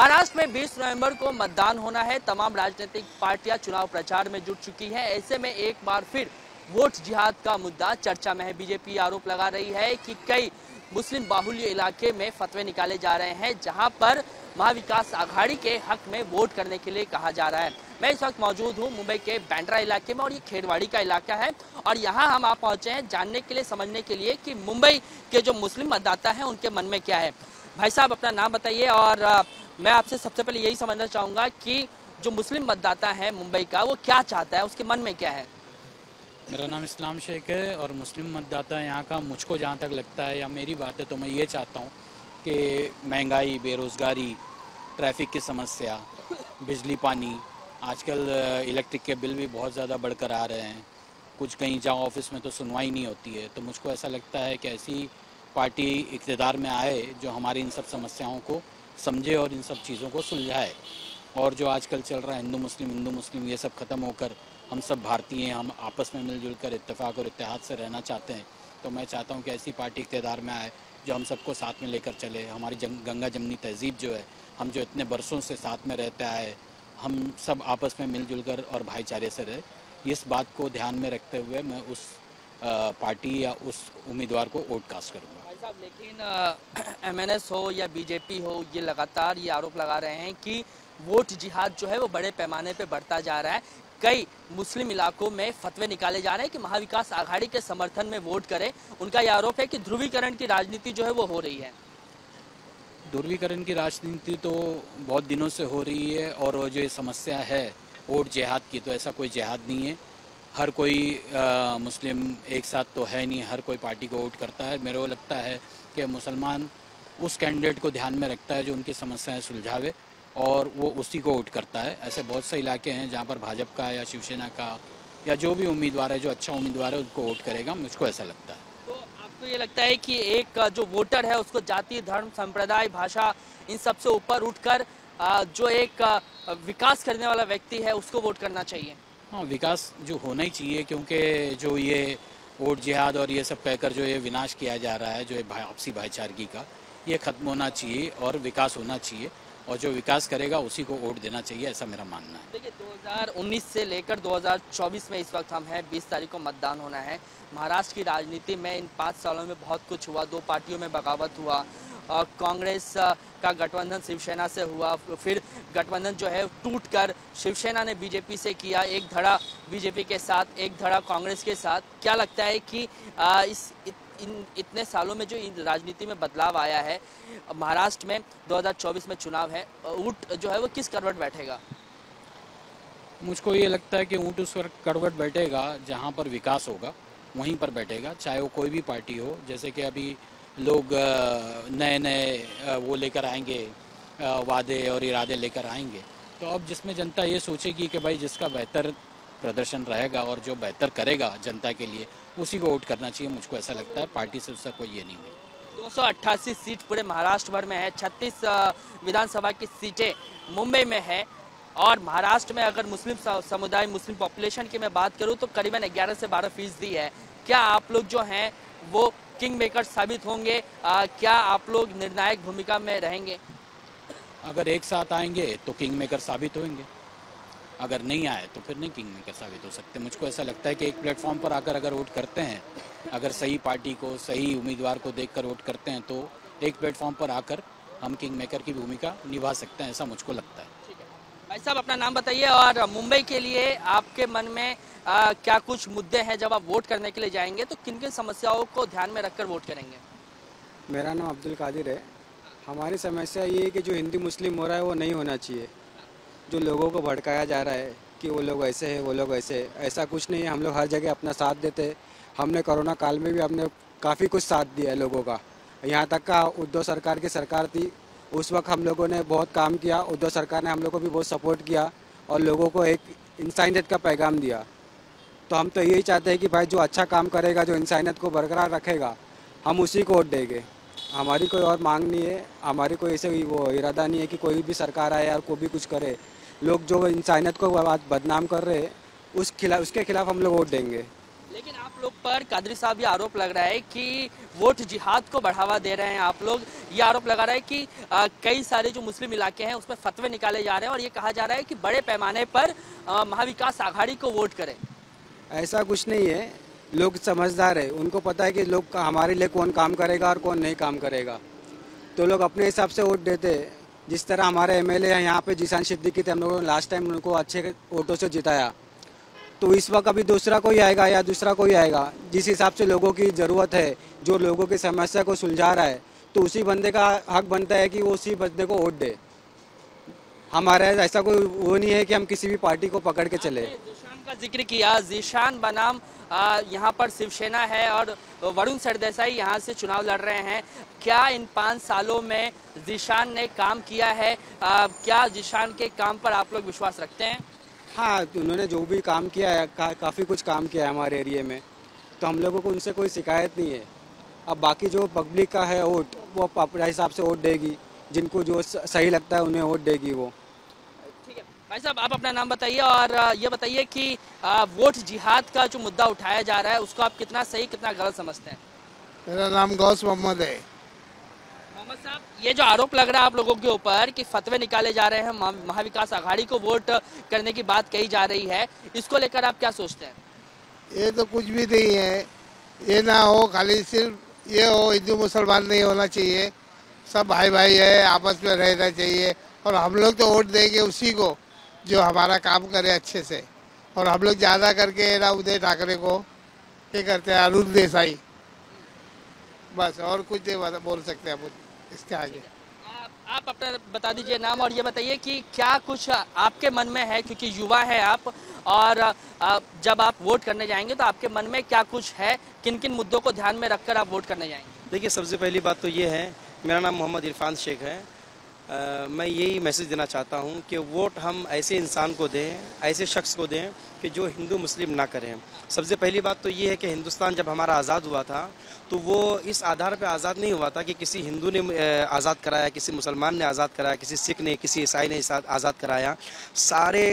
महाराष्ट्र में 20 नवंबर को मतदान होना है। तमाम राजनीतिक पार्टियां चुनाव प्रचार में जुट चुकी हैं। ऐसे में एक बार फिर वोट जिहाद का मुद्दा चर्चा में है। बीजेपी आरोप लगा रही है कि कई मुस्लिम बाहुल्य इलाके में फतवे निकाले जा रहे हैं, जहां पर महाविकास आघाड़ी के हक में वोट करने के लिए कहा जा रहा है। मैं इस वक्त मौजूद हूं मुंबई के बांद्रा इलाके में और ये खेरवाड़ी का इलाका है और यहाँ हम आप पहुंचे हैं जानने के लिए, समझने के लिए कि मुंबई के जो मुस्लिम मतदाता हैं उनके मन में क्या है। भाई साहब, अपना नाम बताइए और मैं आपसे सबसे पहले यही समझना चाहूँगा कि जो मुस्लिम मतदाता है मुंबई का, वो क्या चाहता है, उसके मन में क्या है। मेरा नाम इस्लाम शेख है और मुस्लिम मतदाता यहाँ का, मुझको जहाँ तक लगता है या मेरी बात है तो मैं ये चाहता हूँ कि महंगाई, बेरोज़गारी, ट्रैफिक की समस्या, बिजली पानी, आजकल इलेक्ट्रिक के बिल भी बहुत ज़्यादा बढ़कर आ रहे हैं। कुछ कहीं जाओ ऑफिस में तो सुनवाई नहीं होती है। तो मुझको ऐसा लगता है कि ऐसी पार्टी इक़्तिदार में आए जो हमारी इन सब समस्याओं को समझे और इन सब चीज़ों को सुलझाए। और जो आजकल चल रहा है हिंदू मुस्लिम ये सब ख़त्म होकर हम सब भारतीय हैं, हम आपस में मिलजुल कर इत्तेफाक और इत्तेहाद से रहना चाहते हैं। तो मैं चाहता हूं कि ऐसी पार्टी इक़्तिदार में आए जो हम सबको साथ में लेकर चले। हमारी गंगा जमनी तहज़ीब जो है, हम जो इतने बरसों से साथ में रहते आए, हम सब आपस में मिलजुल कर और भाईचारे से रहे। इस बात को ध्यान में रखते हुए मैं उस पार्टी या उस उम्मीदवार को वोट कास्ट करूँगा। लेकिन एमएनएस हो या बीजेपी हो, ये लगातार ये आरोप लगा रहे हैं कि वोट जिहाद जो है वो बड़े पैमाने पे बढ़ता जा रहा है। कई मुस्लिम इलाकों में फतवे निकाले जा रहे हैं कि महाविकास आघाड़ी के समर्थन में वोट करें। उनका यह आरोप है कि ध्रुवीकरण की राजनीति जो है वो हो रही है। ध्रुवीकरण की राजनीति तो बहुत दिनों से हो रही है और जो ये समस्या है वोट जिहाद की, तो ऐसा कोई जिहाद नहीं है। हर कोई मुस्लिम एक साथ तो है नहीं, हर कोई पार्टी को वोट करता है। मेरे को लगता है कि मुसलमान उस कैंडिडेट को ध्यान में रखता है जो उनकी समस्याएं सुलझावे और वो उसी को वोट करता है। ऐसे बहुत से इलाके हैं जहाँ पर भाजपा का या शिवसेना का या जो भी उम्मीदवार है, जो अच्छा उम्मीदवार है, उनको वोट करेगा, मुझको ऐसा लगता है। तो आपको ये लगता है कि एक जो वोटर है उसको जाति, धर्म, संप्रदाय, भाषा इन सबसे ऊपर उठकर जो एक विकास करने वाला व्यक्ति है उसको वोट करना चाहिए? हाँ, विकास जो होना ही चाहिए, क्योंकि जो ये वोट जिहाद और ये सब कहकर जो ये विनाश किया जा रहा है, जो ये आपसी भाईचारगी का, ये ख़त्म होना चाहिए और विकास होना चाहिए और जो विकास करेगा उसी को वोट देना चाहिए, ऐसा मेरा मानना है। देखिए, 2019 से लेकर 2024 में इस वक्त हम हैं, 20 तारीख को मतदान होना है। महाराष्ट्र की राजनीति में इन 5 सालों में बहुत कुछ हुआ। 2 पार्टियों में बगावत हुआ और कांग्रेस का गठबंधन शिवसेना से हुआ, फिर गठबंधन जो है टूटकर शिवसेना ने बीजेपी से किया, एक धड़ा बीजेपी के साथ, एक धड़ा कांग्रेस के साथ। क्या लगता है कि इतने सालों में जो राजनीति में बदलाव आया है, महाराष्ट्र में 2024 में चुनाव है, ऊंट जो है वो किस करवट बैठेगा? मुझको ये लगता है कि ऊंट उस करवट बैठेगा जहाँ पर विकास होगा, वहीं पर बैठेगा, चाहे वो कोई भी पार्टी हो। जैसे कि अभी लोग नए नए वो लेकर आएंगे, वादे और इरादे लेकर आएंगे, तो अब जिसमें जनता ये सोचेगी कि भाई जिसका बेहतर प्रदर्शन रहेगा और जो बेहतर करेगा जनता के लिए, उसी को वोट करना चाहिए। मुझको ऐसा लगता है, पार्टी से उसका कोई ये नहीं है। 288 सीट पूरे महाराष्ट्र भर में है, 36 विधानसभा की सीटें मुंबई में है और महाराष्ट्र में अगर मुस्लिम समुदाय, मुस्लिम पॉपुलेशन की मैं बात करूं तो करीबन 11 से 12% है। क्या आप लोग जो हैं वो किंग मेकर साबित होंगे? क्या आप लोग निर्णायक भूमिका में रहेंगे? अगर एक साथ आएंगे तो किंग मेकर साबित होंगे, अगर नहीं आए तो फिर नहीं किंग मेकर साबित हो सकते। मुझको ऐसा लगता है कि एक प्लेटफॉर्म पर आकर अगर वोट करते हैं, अगर सही पार्टी को, सही उम्मीदवार को देखकर वोट करते हैं, तो एक प्लेटफॉर्म पर आकर हम किंग मेकर की भूमिका निभा सकते हैं, ऐसा मुझको लगता है। ठीक है भाई साहब, अपना नाम बताइए और मुंबई के लिए आपके मन में क्या कुछ मुद्दे हैं? जब आप वोट करने के लिए जाएंगे तो किन किन समस्याओं को ध्यान में रखकर वोट करेंगे? मेरा नाम अब्दुल कादिर है। हमारी समस्या ये है कि जो हिंदू मुस्लिम हो रहा है वो नहीं होना चाहिए। जो लोगों को भड़काया जा रहा है कि वो लोग ऐसे हैं, वो लोग ऐसे, ऐसा कुछ नहीं है। हम लोग हर जगह अपना साथ देते हैं। हमने कोरोना काल में भी हमने काफ़ी कुछ साथ दिया है लोगों का। यहाँ तक का उद्धव सरकार की सरकार थी, उस वक्त हम लोगों ने बहुत काम किया। उद्धव सरकार ने हम लोग को भी बहुत सपोर्ट किया और लोगों को एक इंसानियत का पैगाम दिया। तो हम तो यही चाहते हैं कि भाई जो अच्छा काम करेगा, जो इंसानियत को बरकरार रखेगा, हम उसी को वोट देंगे। हमारी कोई और मांग नहीं है, हमारी कोई ऐसे वो इरादा नहीं है कि कोई भी सरकार आए या कोई भी कुछ करे। लोग जो इंसानियत को बदनाम कर रहे हैं उसके खिलाफ हम लोग वोट देंगे। लेकिन आप लोग पर कादरी साहब ये आरोप लग रहा है कि वोट जिहाद को बढ़ावा दे रहे हैं आप लोग। ये आरोप लगा रहा है कि कई सारे जो मुस्लिम इलाके हैं उसमें फतवे निकाले जा रहे हैं और ये कहा जा रहा है कि बड़े पैमाने पर महाविकास आघाड़ी को वोट करें। ऐसा कुछ नहीं है, लोग समझदार है, उनको पता है कि लोग हमारे लिए कौन काम करेगा और कौन नहीं काम करेगा, तो लोग अपने हिसाब से वोट देते हैं। जिस तरह हमारे एमएलए हैं यहाँ पे जीशान सिद्दीकी थे, हम लोगों ने लास्ट टाइम उनको अच्छे वोटों से जिताया, तो इस वक्त अभी दूसरा कोई आएगा या दूसरा कोई आएगा, जिस हिसाब से लोगों की ज़रूरत है, जो लोगों की समस्या को सुलझा रहा है, तो उसी बंदे का हक बनता है कि वो उसी बंदे को वोट दे। हमारा ऐसा कोई वो नहीं है कि हम किसी भी पार्टी को पकड़ के चले। जीशान का जिक्र किया, जीशान बनाम यहाँ पर शिवसेना है और वरुण सरदेसाई यहाँ से चुनाव लड़ रहे हैं। क्या इन 5 सालों में जीशान ने काम किया है? क्या जीशान के काम पर आप लोग विश्वास रखते हैं? हाँ, तो उन्होंने जो भी काम किया है काफ़ी कुछ काम किया है हमारे एरिया में, तो हम लोगों को उनसे कोई शिकायत नहीं है। अब बाकी जो पब्लिक का है वोट, वो अपने हिसाब से वोट देगी, जिनको जो सही लगता है उन्हें वोट देगी वो। ठीक है भाई साहब, आप अपना नाम बताइए और ये बताइए कि वोट जिहाद का जो मुद्दा उठाया जा रहा है उसको आप कितना सही कितना गलत समझते हैं? मेरा नाम गौस मोहम्मद है। मोहम्मद साहब, ये जो आरोप लग रहा है आप लोगों के ऊपर कि फतवे निकाले जा रहे हैं, महाविकास आघाड़ी को वोट करने की बात कही जा रही है, इसको लेकर आप क्या सोचते हैं? ये तो कुछ भी नहीं है, ये ना हो, खाली सिर्फ ये हो हिंदू मुसलमान नहीं होना चाहिए, सब भाई भाई है, आपस में रहना चाहिए। और हम लोग तो वोट देंगे उसी को जो हमारा काम करे अच्छे से। और हम लोग ज़्यादा करके ना उदय ठाकरे को ये करते हैं, अरुण देसाई, बस और कुछ नहीं बोल सकते हैं इसके आगे। आप अपना बता दीजिए नाम और ये बताइए कि क्या कुछ आपके मन में है, क्योंकि युवा है आप, और जब आप वोट करने जाएंगे तो आपके मन में क्या कुछ है, किन किन मुद्दों को ध्यान में रखकर आप वोट करने जाएंगे? देखिए, सबसे पहली बात तो ये है, मेरा नाम मोहम्मद इरफान शेख है। मैं यही मैसेज देना चाहता हूँ कि वोट हम ऐसे इंसान को दें, ऐसे शख्स को दें कि जो हिंदू मुस्लिम ना करें। सबसे पहली बात तो ये है कि हिंदुस्तान जब हमारा आज़ाद हुआ था तो वो इस आधार पे आज़ाद नहीं हुआ था कि किसी हिंदू ने आज़ाद कराया, किसी मुसलमान ने आज़ाद कराया, किसी सिख ने, किसी ईसाई ने आज़ाद कराया। सारे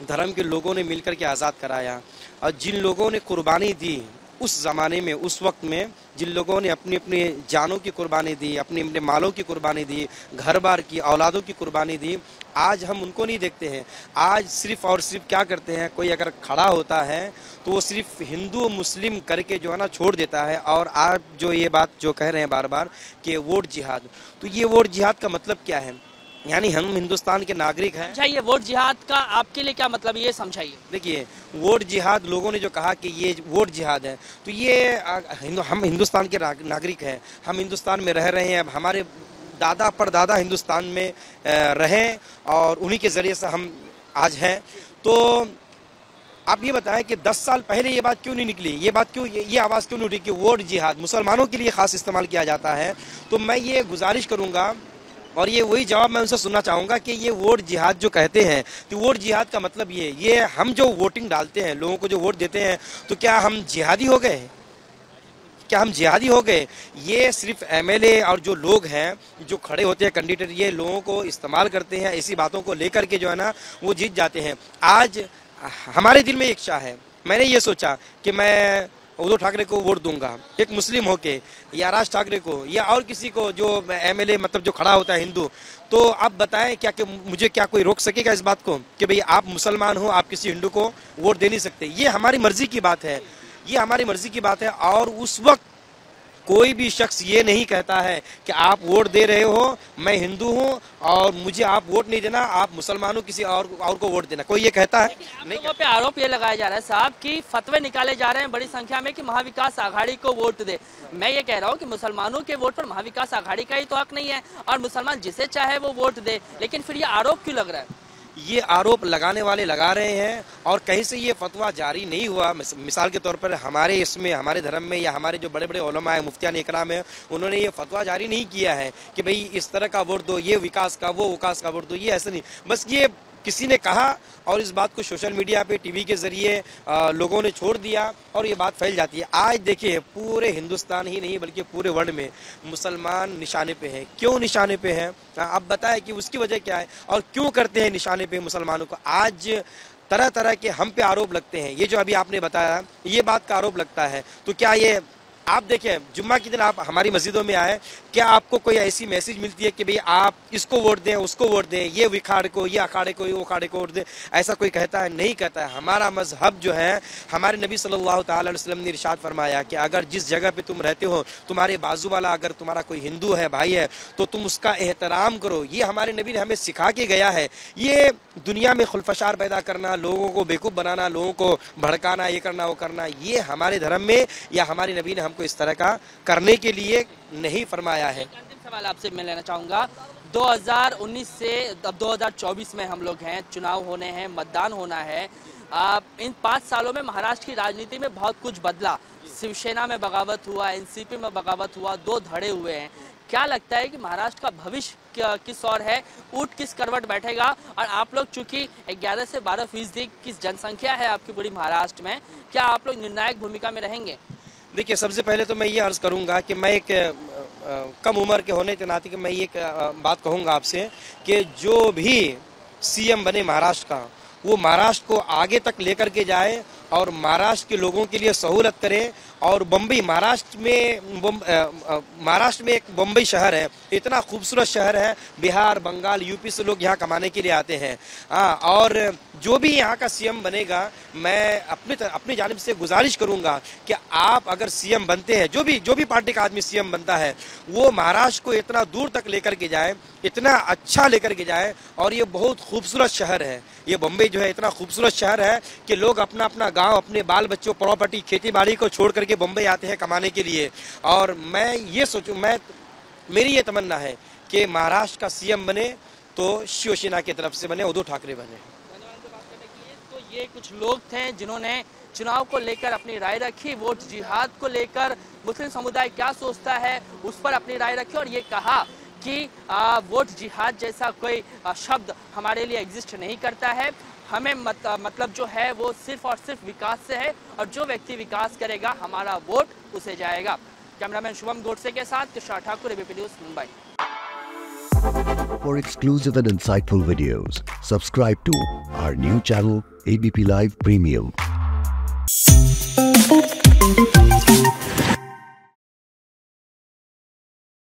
धर्म के लोगों ने मिलकर के आज़ाद कराया। और जिन लोगों ने कुर्बानी दी उस ज़माने में, उस वक्त में, जिन लोगों ने अपनी अपनी जानों की कुर्बानी दी, अपने अपने मालों की कुर्बानी दी, घर बार की, औलादों की कुर्बानी दी, आज हम उनको नहीं देखते हैं। आज सिर्फ और सिर्फ क्या करते हैं, कोई अगर खड़ा होता है तो वो सिर्फ हिंदू मुस्लिम करके जो है ना छोड़ देता है। और आप जो ये बात जो कह रहे हैं बार बार कि वोट जिहाद, तो ये वोट जिहाद का मतलब क्या है? यानी हम हिंदुस्तान के नागरिक हैं। समझाइए, वोट जिहाद का आपके लिए क्या मतलब, ये समझाइए। देखिए, वोट जिहाद, लोगों ने जो कहा कि ये वोट जिहाद है, तो ये हम हिंदुस्तान के नागरिक हैं, हम हिंदुस्तान में रह रहे हैं। अब हमारे दादा परदादा हिंदुस्तान में रहे और उन्हीं के ज़रिए से हम आज हैं। तो आप ये बताएं कि 10 साल पहले ये बात क्यों नहीं निकली, ये बात क्यों, ये आवाज़ क्यों नहीं उठी कि वोट जिहाद मुसलमानों के लिए ख़ास इस्तेमाल किया जाता है? तो मैं ये गुजारिश करूँगा और ये वही जवाब मैं उनसे सुनना चाहूँगा कि ये वोट जिहाद जो कहते हैं, तो वोट जिहाद का मतलब ये हम जो वोटिंग डालते हैं, लोगों को जो वोट देते हैं, तो क्या हम जिहादी हो गए? क्या हम जिहादी हो गए? ये सिर्फ एमएलए और जो लोग हैं जो खड़े होते हैं कैंडिडेट, ये लोगों को इस्तेमाल करते हैं, ऐसी बातों को लेकर के जो है ना वो जीत जाते हैं। आज हमारे दिल में एक इच्छा है, मैंने ये सोचा कि मैं उद्धव ठाकरे को वोट दूंगा, एक मुस्लिम होके, या राज ठाकरे को, या और किसी को जो एमएलए मतलब जो खड़ा होता है हिंदू। तो आप बताएं क्या कि मुझे क्या कोई रोक सकेगा इस बात को कि भाई आप मुसलमान हो, आप किसी हिंदू को वोट दे नहीं सकते? ये हमारी मर्जी की बात है, ये हमारी मर्जी की बात है। और उस वक्त कोई भी शख्स ये नहीं कहता है कि आप वोट दे रहे हो, मैं हिंदू हूँ और मुझे आप वोट नहीं देना, आप मुसलमान हो, किसी और को वोट देना, कोई ये कहता है? नहीं। लोगों पे आरोप ये लगाया जा रहा है साहब कि फतवे निकाले जा रहे हैं बड़ी संख्या में कि महाविकास आघाड़ी को वोट दे। मैं ये कह रहा हूँ कि मुसलमानों के वोट पर महाविकास आघाड़ी का ही तो हक नहीं है, और मुसलमान जिसे चाहे वो वोट दे, लेकिन फिर ये आरोप क्यों लग रहा है? ये आरोप लगाने वाले लगा रहे हैं और कहीं से ये फतवा जारी नहीं हुआ। मिसाल के तौर पर हमारे इसमें, हमारे धर्म में, या हमारे जो बड़े बड़े उलमा है, मुफ्तियान इकराम है, उन्होंने ये फतवा जारी नहीं किया है कि भाई इस तरह का वोट दो, ये विकास का, वो विकास का वोट दो। ये ऐसा नहीं, बस ये किसी ने कहा और इस बात को सोशल मीडिया पे, टीवी के जरिए लोगों ने छोड़ दिया और ये बात फैल जाती है। आज देखिए, पूरे हिंदुस्तान ही नहीं बल्कि पूरे वर्ल्ड में मुसलमान निशाने पे हैं। क्यों निशाने पे हैं? आप बताएं कि उसकी वजह क्या है और क्यों करते हैं निशाने पे मुसलमानों को? आज तरह तरह के हम पे आरोप लगते हैं। ये जो अभी आपने बताया, ये बात का आरोप लगता है, तो क्या ये आप देखें, जुम्मा के दिन आप हमारी मस्जिदों में आए, क्या आपको कोई ऐसी मैसेज मिलती है कि भाई आप इसको वोट दें, उसको वोट दें, ये विखाड़ को, ये अखाड़े को, ये अखाड़े को वोट दें? ऐसा कोई कहता है? नहीं कहता है। हमारा मजहब जो है, हमारे नबी सल्लल्लाहु तआला अलैहि वसल्लम ने इरशाद फरमाया कि अगर जिस जगह पे तुम रहते हो, तुम्हारे बाजू वाला अगर तुम्हारा कोई हिंदू है, भाई है, तो तुम उसका एहतराम करो। ये हमारे नबी ने हमें सिखा के गया है। ये दुनिया में खुलफशार पैदा करना, लोगों को बेवकूफ़ बनाना, लोगों को भड़काना, ये करना वो करना, ये हमारे धर्म में या हमारे नबी ने हमको इस तरह का करने के लिए नहीं फरमाया है। अंतिम सवाल आपसे मैं लेना चाहूँगा, 2019 से अब 2024 में हम लोग हैं, चुनाव होने हैं, मतदान होना है। इन 5 सालों में महाराष्ट्र की राजनीति में बहुत कुछ बदला। शिवसेना में बगावत हुआ, एनसीपी में बगावत हुआ, 2 धड़े हुए हैं। क्या लगता है कि महाराष्ट्र का भविष्य किस ओर है, ऊँट किस करवट बैठेगा? और आप लोग चूंकि 11 से 12% की जनसंख्या है आपकी पूरी महाराष्ट्र में, क्या आप लोग निर्णायक भूमिका में रहेंगे? देखिए, सबसे पहले तो मैं ये अर्ज़ करूंगा कि मैं एक कम उम्र के होने के नाते कि मैं ये बात कहूंगा आपसे कि जो भी सीएम बने महाराष्ट्र का, वो महाराष्ट्र को आगे तक लेकर के जाए और महाराष्ट्र के लोगों के लिए सहूलत करे। और बम्बई, महाराष्ट्र में एक बम्बई शहर है, इतना खूबसूरत शहर है, बिहार, बंगाल, यूपी से लोग यहाँ कमाने के लिए आते हैं। और जो भी यहाँ का सीएम बनेगा, मैं अपनी जानिब से गुजारिश करूँगा कि आप अगर सीएम बनते हैं, जो भी पार्टी का आदमी सीएम बनता है, वो महाराष्ट्र को इतना दूर तक लेकर के जाए, इतना अच्छा लेकर के जाए। और ये बहुत खूबसूरत शहर है, ये बम्बई जो है इतना खूबसूरत शहर है कि लोग अपना अपना गाँव, अपने बाल बच्चों, प्रॉपर्टी, खेती बाड़ी को छोड़ करके बम्बई आते हैं कमाने के लिए। और मैं ये सोचूं, मेरी ये तमन्ना है कि महाराष्ट्र का सीएम बने तो शिवसेना की तरफ से बने, उद्धव ठाकरे बने। तो ये कुछ लोग थे जिन्होंने चुनाव को लेकर अपनी राय रखी, वोट जिहाद को लेकर मुस्लिम समुदाय क्या सोचता है उस पर अपनी राय रखी, और ये कहा कि वोट जिहाद जैसा कोई शब्द हमारे लिए एग्जिस्ट नहीं करता है। हमें मतलब जो है वो सिर्फ और सिर्फ विकास से है, और जो व्यक्ति विकास करेगा हमारा वोट उसे जाएगा। कैमरामैन शुभम गोडसे के साथ Tushar Thakur, ABP news, Mumbai. For exclusive and insightful videos, subscribe to our new channel ABP Live Premium.